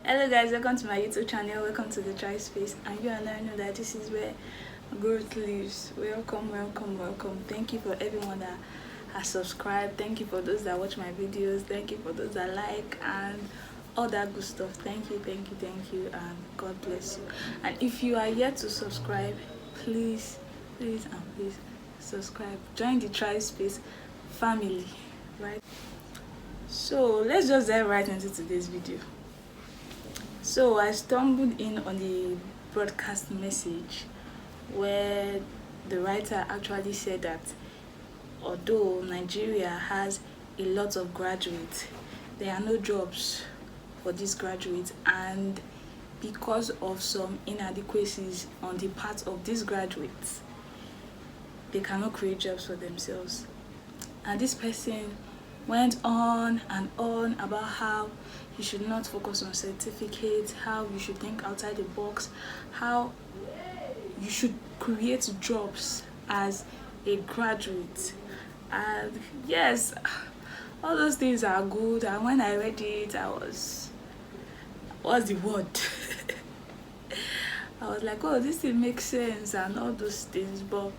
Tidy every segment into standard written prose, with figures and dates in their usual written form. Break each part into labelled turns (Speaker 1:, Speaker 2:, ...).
Speaker 1: Hello guys, welcome to my YouTube channel. Welcome to the Dry Space, and you and I know that this is where growth lives. Welcome. Thank you for everyone that has subscribed. Thank you for those that watch my videos. Thank you for those that like and all that good stuff. Thank you, and God bless you. And if you are yet to subscribe, please subscribe. Join the Dry Space family, right? So let's just dive right into today's video. So I stumbled in on the broadcast message where the writer actually said that although Nigeria has a lot of graduates, there are no jobs for these graduates, and because of some inadequacies on the part of these graduates, they cannot create jobs for themselves. And this person went on and on about how you should not focus on certificates, how you should think outside the box, how you should create jobs as a graduate. And yes, all those things are good, and when I read it, what's the word? I was like, oh, this thing makes sense and all those things, but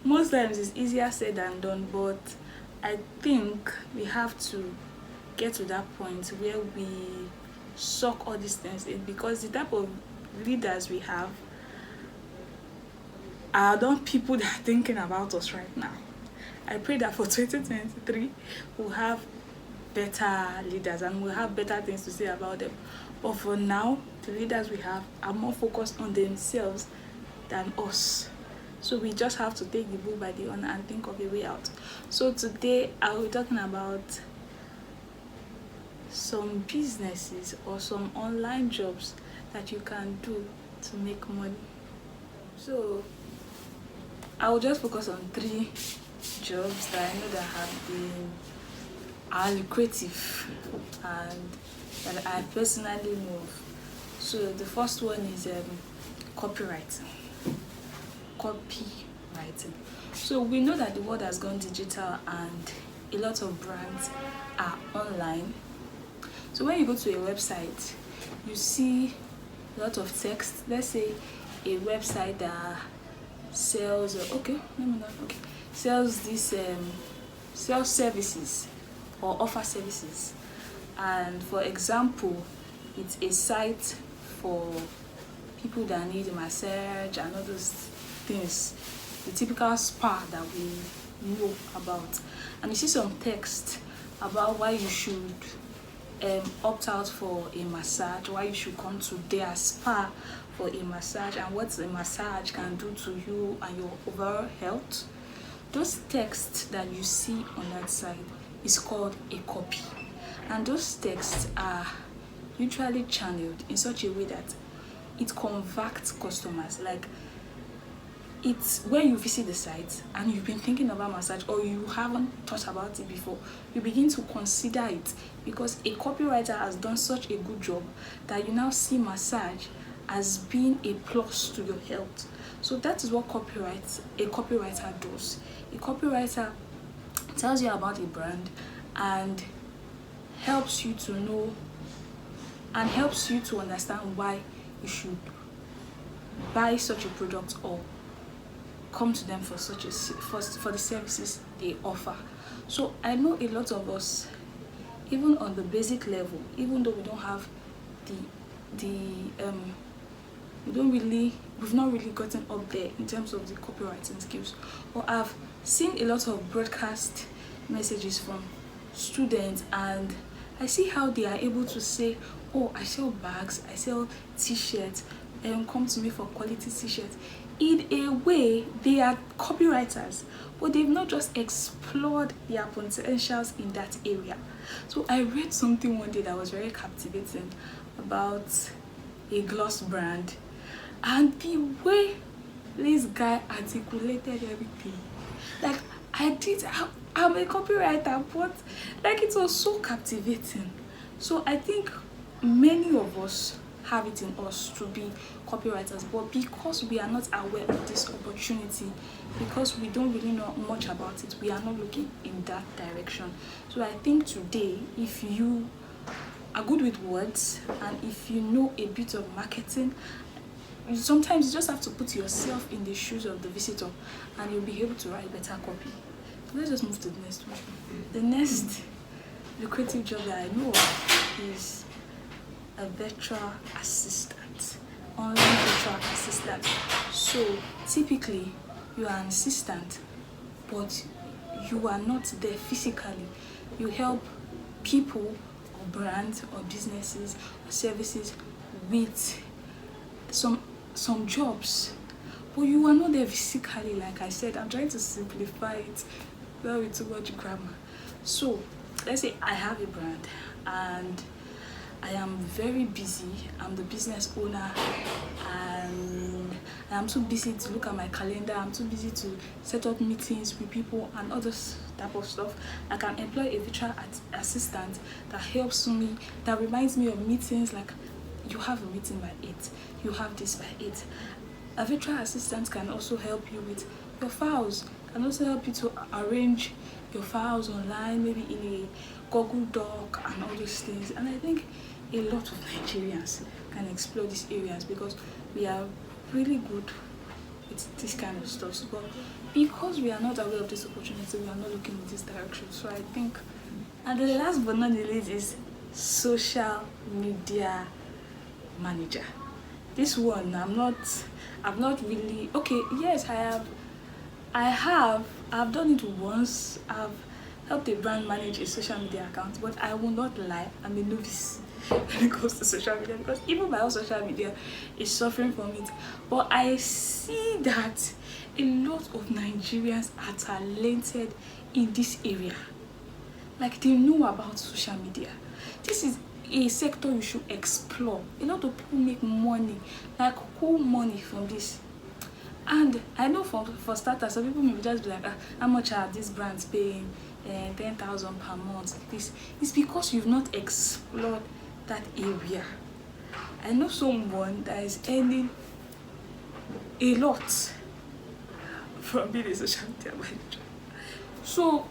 Speaker 1: most times it's easier said than done. But I think we have to get to that point where we suck all these things in, because the type of leaders we have are not people that are thinking about us right now. I pray that for 2023 we'll have better leaders and we'll have better things to say about them. But for now, the leaders we have are more focused on themselves than us. So we just have to take the bull by the horn and think of a way out. So today I'll be talking about some businesses or some online jobs that you can do to make money. So I will just focus on 3 jobs that I know that are lucrative and that I personally love. So the first one is copywriting. So we know that the world has gone digital and a lot of brands are online. So when you go to a website, you see a lot of text. Let's say a website that sells sells services or offer services. And for example, it's a site for people that need a massage and all those things, the typical spa that we know about. And you see some text about why you should opt out for a massage, why you should come to their spa for a massage, and what a massage can do to you and your overall health. Those texts that you see on that site is called a copy, and those texts are usually channeled in such a way that it converts customers. Like, it's when you visit the site and you've been thinking about massage or you haven't thought about it before, you begin to consider it because a copywriter has done such a good job that you now see massage as being a plus to your health. So that is what a copywriter does. A copywriter tells you about a brand and helps you to know and helps you to understand why you should buy such a product or come to them for for the services they offer. So I know a lot of us, even on the basic level, even though we don't have we've not really gotten up there in terms of the copywriting skills, but I've seen a lot of broadcast messages from students, and I see how they are able to say, oh, I sell bags, I sell t-shirts, and come to me for quality t-shirts. In a way, they are copywriters, but they've not just explored their potentials in that area. So I read something one day that was very captivating about a gloss brand, and the way this guy articulated everything, like I'm a copywriter, but like it was so captivating. So I think many of us have it in us to be copywriters, but because we are not aware of this opportunity, because we don't really know much about it, we are not looking in that direction. So I think today, if you are good with words, and if you know a bit of marketing, sometimes you just have to put yourself in the shoes of the visitor and you'll be able to write better copy. So let's just move to the next one. The next lucrative job that I know of is a virtual assistant, online virtual assistant. So typically you are an assistant, but you are not there physically. You help people or brands or businesses or services with some jobs, but you are not there physically. Like I said, I'm trying to simplify it without with too much grammar. So let's say I have a brand and I am very busy. I'm the business owner and I'm too busy to look at my calendar. I'm too busy to set up meetings with people and other type of stuff. I can employ a virtual assistant that helps me, that reminds me of meetings. Like, you have a meeting by 8, you have this by 8. A virtual assistant can also help you with your files, can also help you to arrange your files online, maybe in a Google Doc and all these things. And I think a lot of Nigerians can explore these areas because we are really good with this kind of stuff. But because we are not aware of this opportunity, we are not looking in this direction. So I think, and the last but not the least is social media manager. This one I've not really, okay, yes, I've done it once. I've helped a brand manage a social media account, but I will not lie, I'm a novice when it comes to social media because even my own social media is suffering from it. But I see that a lot of Nigerians are talented in this area. Like, they know about social media. This is a sector you should explore. A lot of people make money, like cool money from this. And I know for starters, some people may just be like, how much are these brands paying? 10,000 per month. This is because you've not explored that area. I know someone that is earning a lot from being a social media manager. So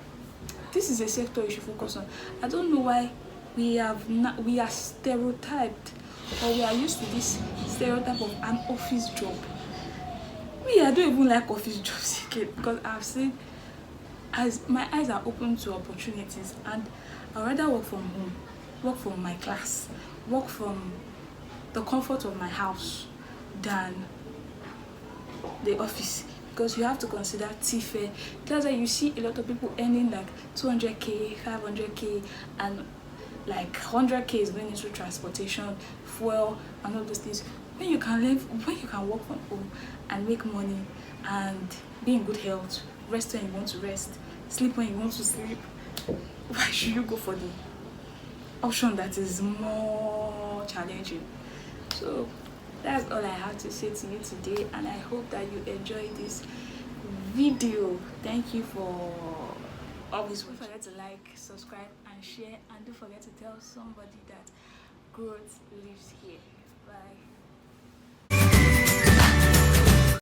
Speaker 1: this is a sector you should focus on. I don't know why we are stereotyped, or we are used to this stereotype of an office job. I don't even like office jobs again because I've seen, as my eyes are open to opportunities, and I'd rather work from home, work from my class, work from the comfort of my house than the office, because you have to consider TFE. That's why you see a lot of people earning like 200k, 500k, and like 100k is going into transportation, fuel, and all those things. When you can work from home and make money and be in good health, rest when you want to rest, sleep when you want to sleep, why should you go for the option that is more challenging? So that's all I have to say to you today, and I hope that you enjoyed this video. Thank you for always watching. Don't forget to like, subscribe, and share, and don't forget to tell somebody that growth lives here. Bye.